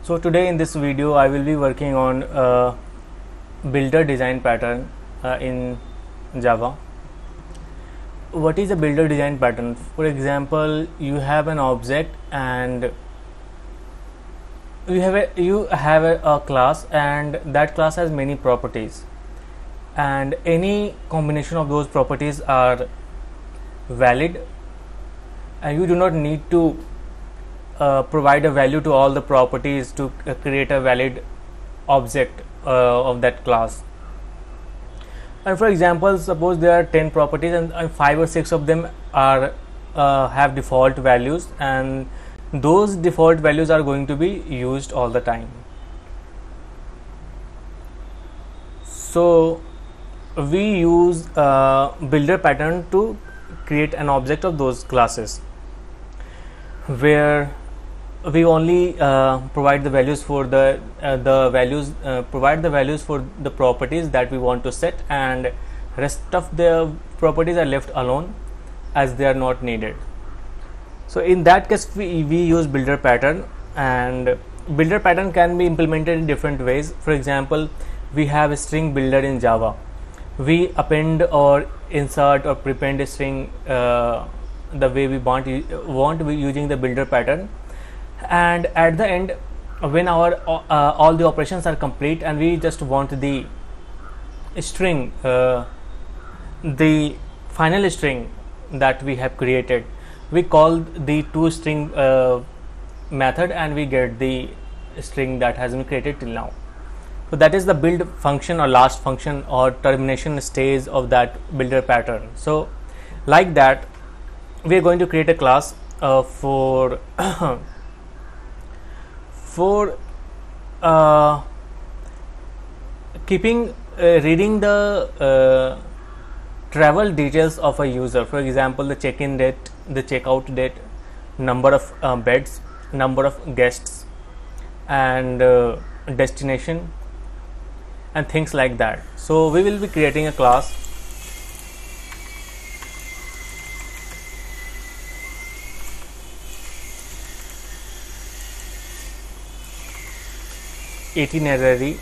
So today in this video I will be working on builder design pattern in Java. What is a builder design pattern? For example, you have an object and you have a class, and that class has many properties, and any combination of those properties are valid, and you do not need to provide a value to all the properties to create a valid object of that class. And for example, suppose there are 10 properties and 5 or 6 of them are have default values, and those default values are going to be used all the time. So we use builder pattern to create an object of those classes, where we only provide the values for provide the values for the properties that we want to set, and rest of the properties are left alone as they are not needed. So in that case we use builder pattern, and builder pattern can be implemented in different ways. For example, we have a string builder in Java. We append or insert or prepend a string the way we want using the builder pattern, and at the end, when our all the operations are complete and we just want the string, the final string that we have created, we call the toString method and we get the string that has been created till now. So that is the build function or last function or termination stage of that builder pattern. So like that, we are going to create a class for keeping reading the travel details of a user. For example, the check-in date, the checkout date, number of beds, number of guests, and destination, and things like that. So we will be creating a class itinerary.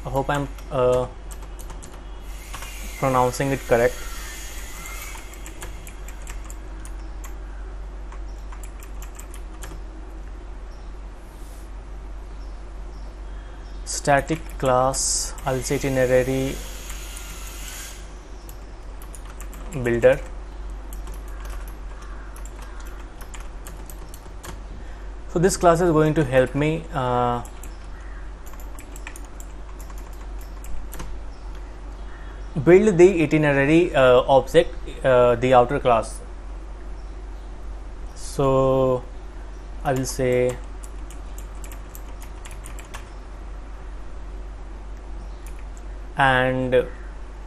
I hope I'm pronouncing it correct. Static class, I'll say itinerary builder. So this class is going to help me build the itinerary object, the outer class. So I will say and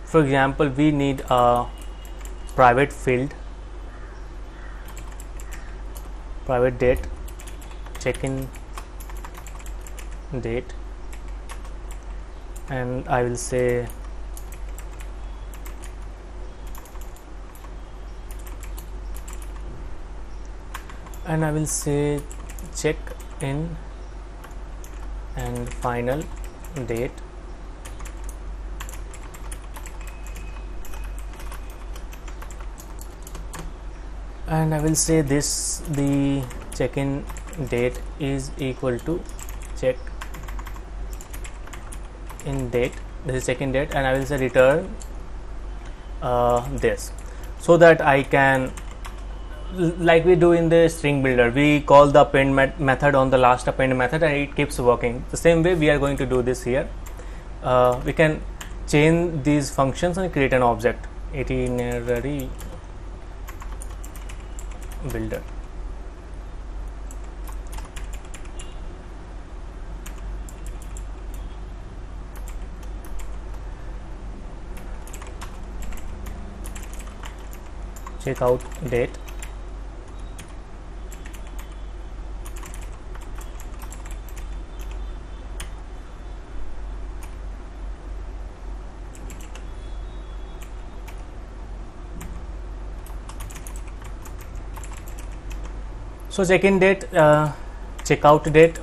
for example, we need a private field, private date, check-in date, and I will say check in and final date, and I will say this, the check-in date is equal to check in date, this is check-in date, and I will say return this, so that I can, like we do in the string builder, we call the append method on the last append method and it keeps working. The same way we are going to do this here. We can chain these functions and create an object, itinerary builder. Checkout date, So check-in date, checkout date,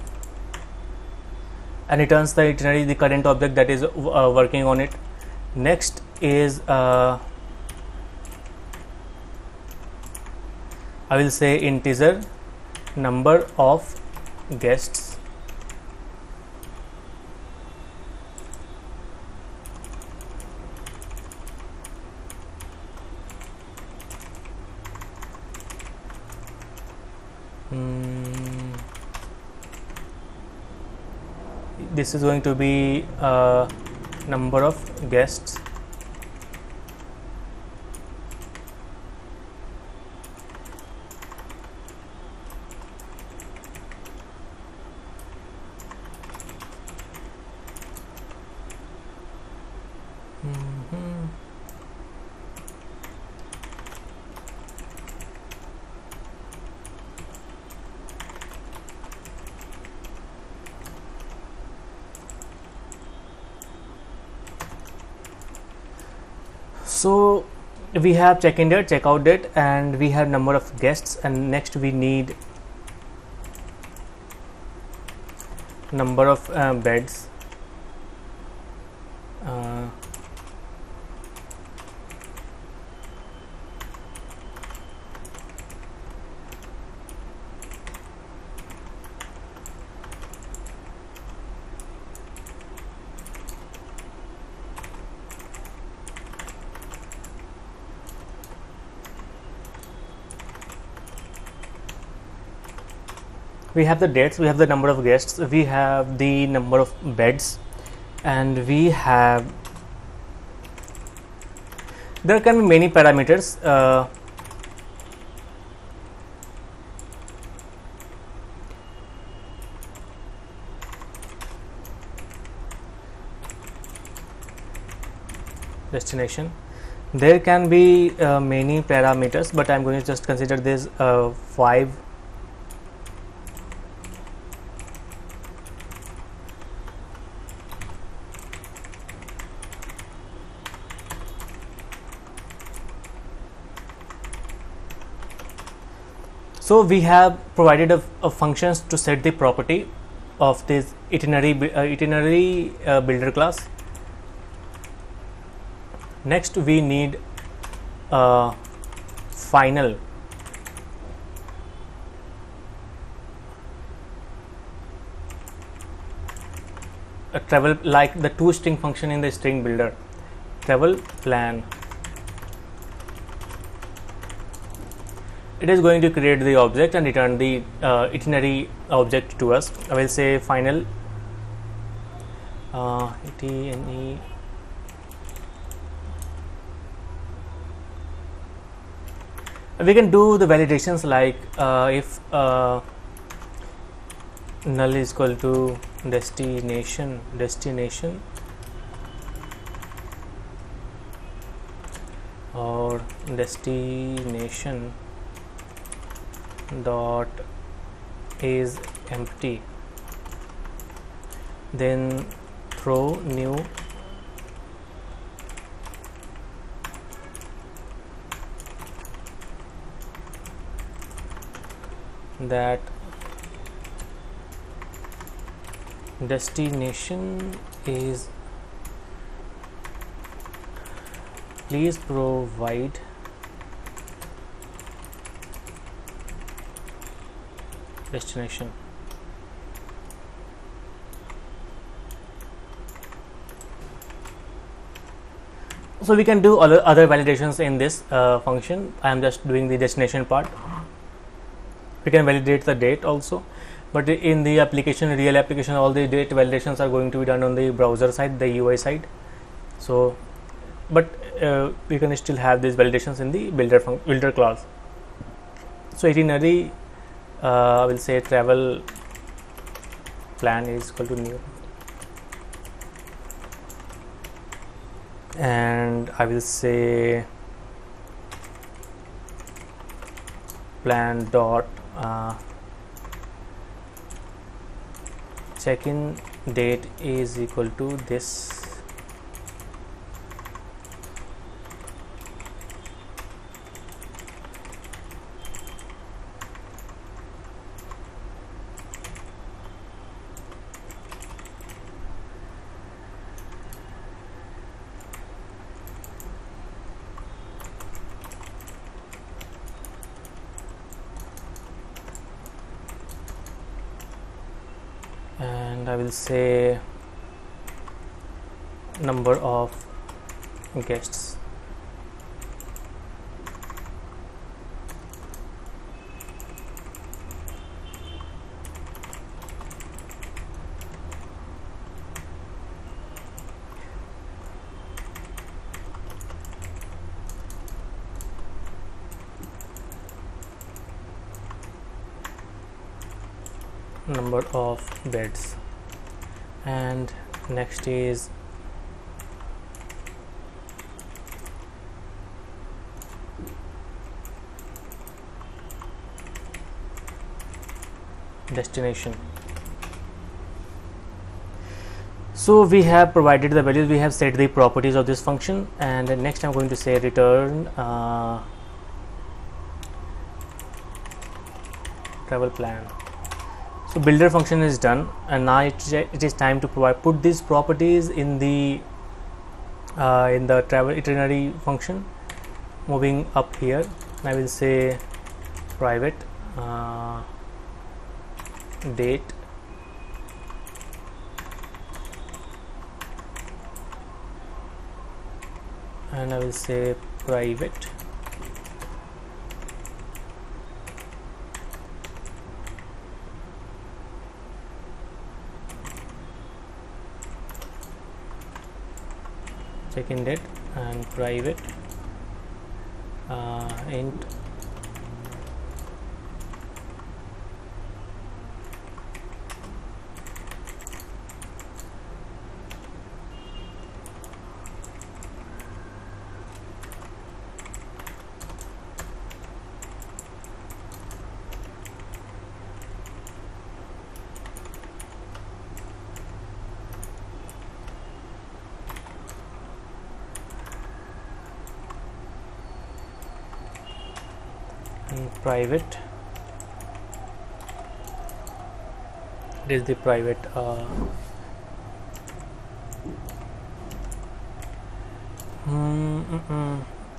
and returns the itinerary, the current object that is working on it. Next is I will say integer number of guests. This is going to be number of guests. So we have check-in date, checkout date, and we have number of guests, and next we need number of beds. We have the dates, we have the number of guests, we have the number of beds, and we have, there can be many parameters. Destination, there can be many parameters, but I'm going to just consider this 5. So we have provided a functions to set the property of this itinerary builder class. Next we need final a travel, like the toString function in the string builder, travel plan. It is going to create the object and return the itinerary object to us. I will say final itne. We can do the validations like if null is equal to destination or destination dot is empty, then throw new that destination is, please provide destination. So we can do other validations in this function. I am just doing the destination part. We can validate the date also, but in the application, real application, all the date validations are going to be done on the browser side, the UI side. So but we can still have these validations in the builder class. So itinerary, I will say travel plan is equal to new, and I will say plan dot check-in date is equal to this. and I will say number of guests. Number of beds. And next is destination. So we have provided the values, we have set the properties of this function, and next I'm going to say return travel plan. So builder function is done, and now it is time to put these properties in the travel itinerary function. Moving up here, I will say private date, and I will say private check-in date, and private int and private. It is the private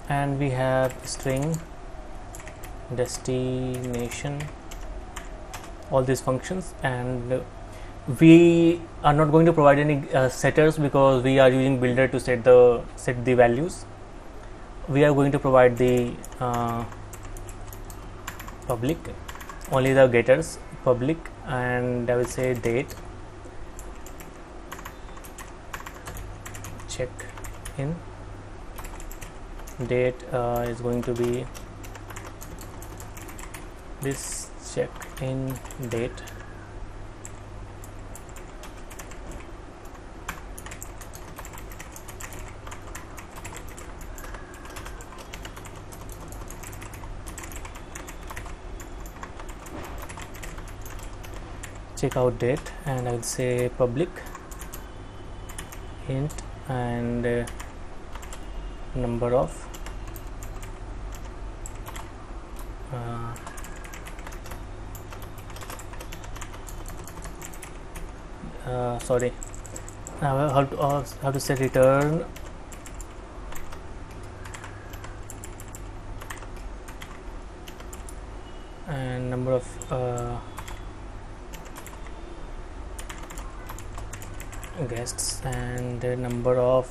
and we have string, destination, all these functions, and we are not going to provide any setters because we are using builder to set the values. We are going to provide the public, only the getters, public, and I will say date, check in date is going to be this check in date, checkout date, and I will say public int and number of sorry, now how to say return and number of guests and number of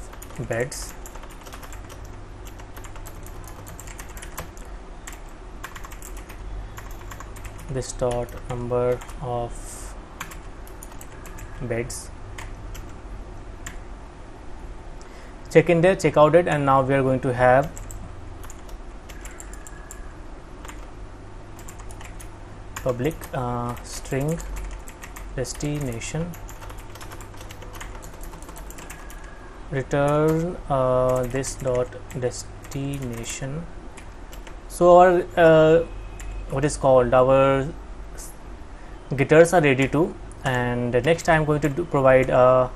beds, this dot number of beds, check in there, check out it, and now we are going to have public string destination, return this dot destination. So our what is called our getters are ready to, and next I am going to provide a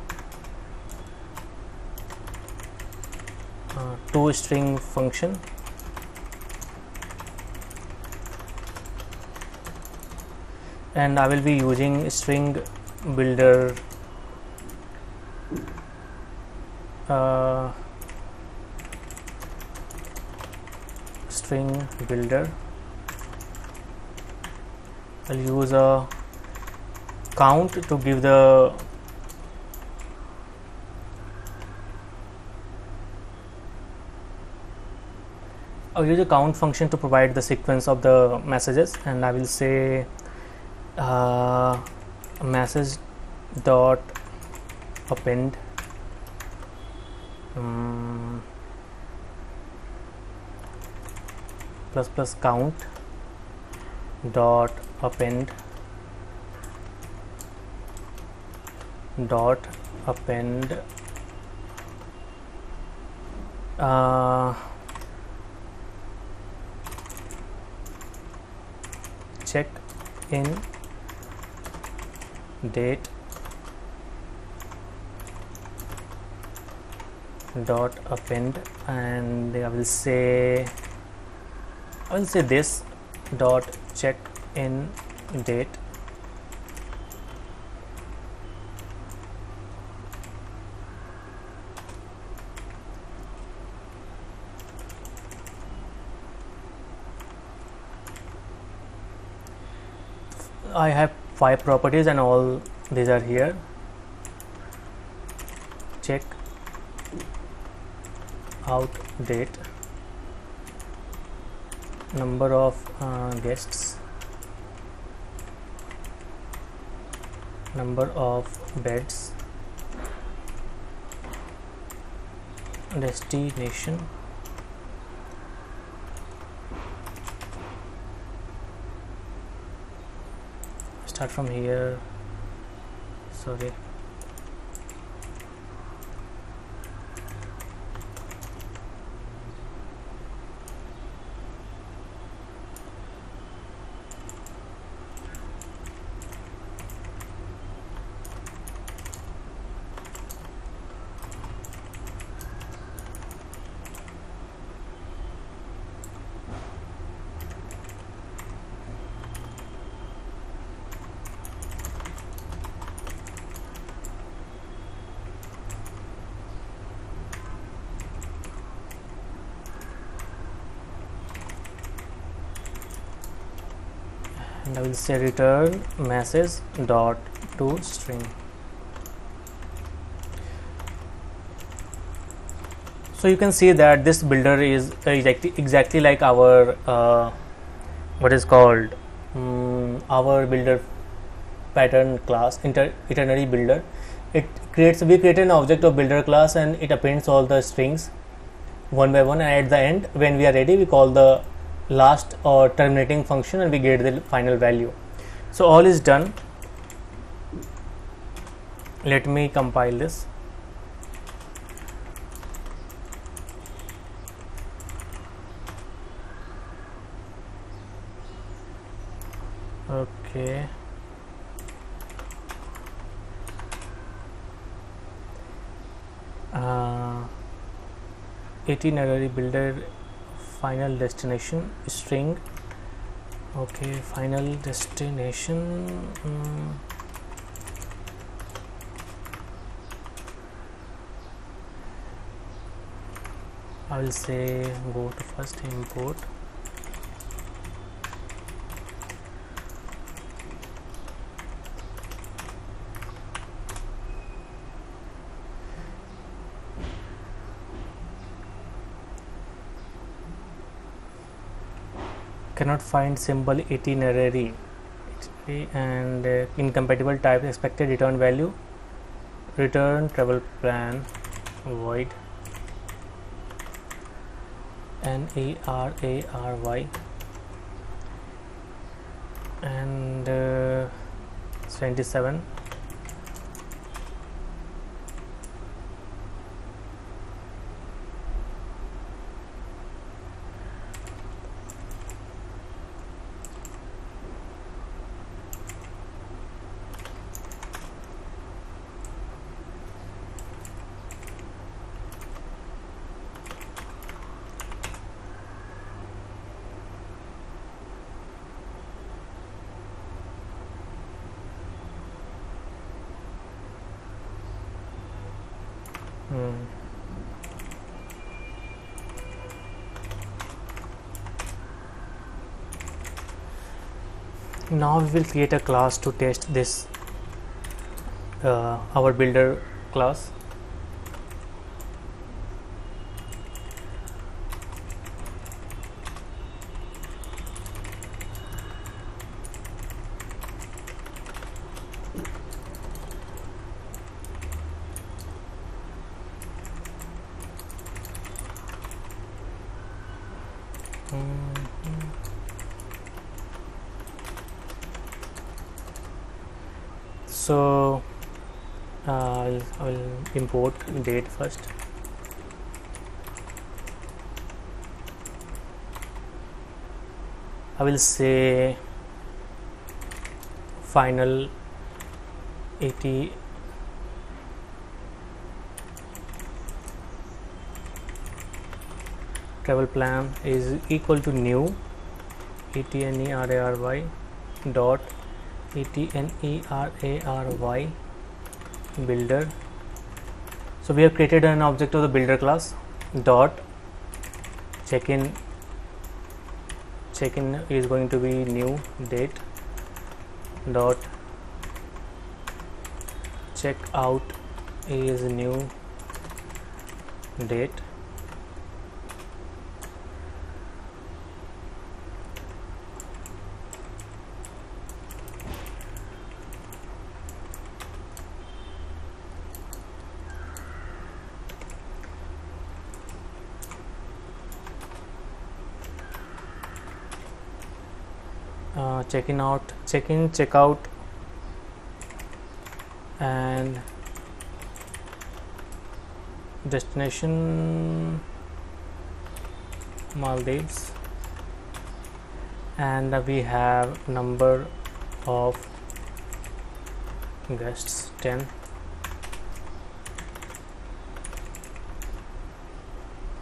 toString function, and I will be using string builder string builder. I'll use a count to give the I'll use a count function to provide the sequence of the messages, and I will say message dot append plus plus count dot append check in date dot append, and I will say this dot check in date I have 5 properties and all these are here. Check out date, number of guests, number of beds, destination, start from here, sorry, and I will say return message dot to string. So you can see that this builder is exactly like our what is called our builder pattern class, itinerary builder. We create an object of builder class and it appends all the strings one by one, and at the end when we are ready we call the last or terminating function and we get the final value. So all is done. Let me compile this. Okay, itinerary builder final destination string. Okay, final destination I will say go to first import cannot find symbol itinerary and incompatible type expected return value, return travel plan void NERARY and 27. Now we will create a class to test this our builder class. So I will import date first. I will say final 80 travel plan is equal to new etnerary dot etnerary builder. So we have created an object of the builder class dot check-in is going to be new date dot checkout is new date. Check-in, checkout, and destination Maldives, and we have number of guests 10.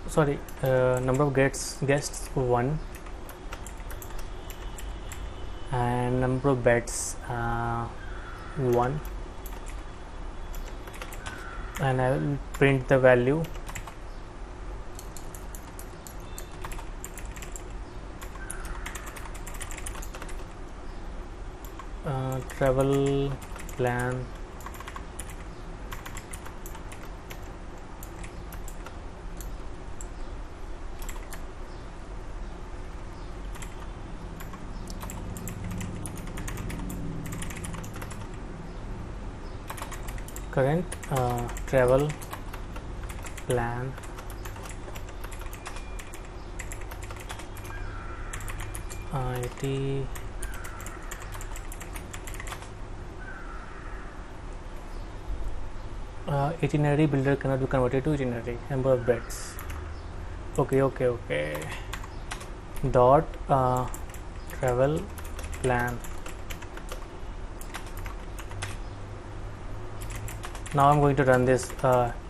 Sorry, number of guests 1, and number of beds 1, and I will print the value. Travel plan current travel plan IT itinerary builder cannot be converted to itinerary. Number of beds. Okay. Dot travel plan. Now I'm going to run this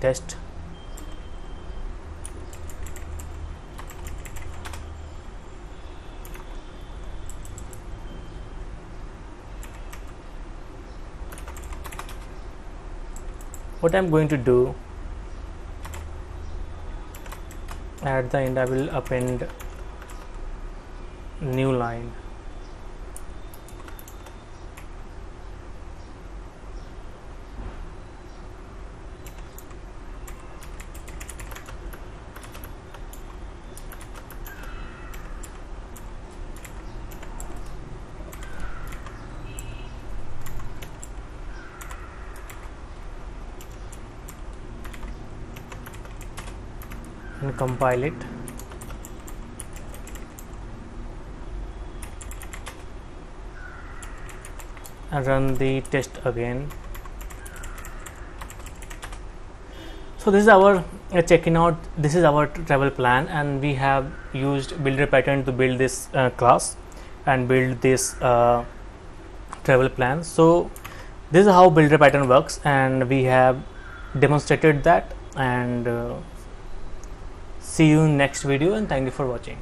test. What I'm going to do, at the end I will append new line. And compile it. And run the test again. So this is our checking out. This is our travel plan, and we have used builder pattern to build this class and build this travel plan. So this is how builder pattern works, and we have demonstrated that. And see you in next video, and thank you for watching.